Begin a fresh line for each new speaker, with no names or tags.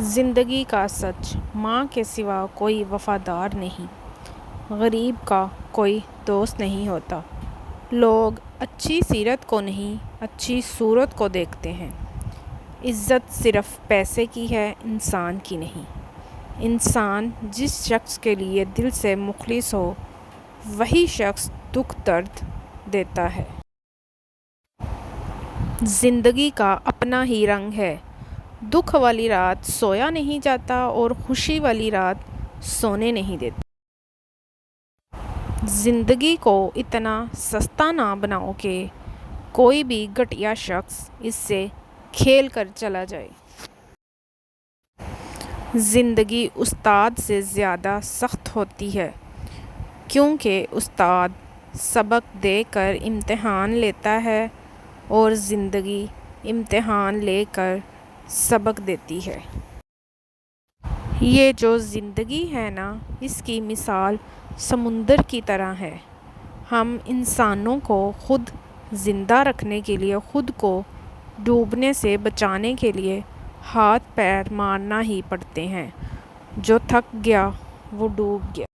زندگی کا سچ ماں کے سوا کوئی وفادار نہیں، غریب کا کوئی دوست نہیں ہوتا۔ لوگ اچھی سیرت کو نہیں، اچھی صورت کو دیکھتے ہیں۔ عزت صرف پیسے کی ہے، انسان کی نہیں۔ انسان جس شخص کے لیے دل سے مخلص ہو، وہی شخص دکھ درد دیتا ہے۔ زندگی کا اپنا ہی رنگ ہے، دکھ والی رات سویا نہیں جاتا اور خوشی والی رات سونے نہیں دیتا۔ زندگی کو اتنا سستا نہ بناؤ کہ کوئی بھی گھٹیا شخص اس سے کھیل کر چلا جائے۔ زندگی استاد سے زیادہ سخت ہوتی ہے، کیونکہ استاد سبق دے کر امتحان لیتا ہے اور زندگی امتحان لے کر سبق دیتی ہے۔ یہ جو زندگی ہے نا، اس کی مثال سمندر کی طرح ہے۔ ہم انسانوں کو خود زندہ رکھنے کے لیے، خود کو ڈوبنے سے بچانے کے لیے ہاتھ پیر مارنا ہی پڑتے ہیں۔ جو تھک گیا وہ ڈوب گیا۔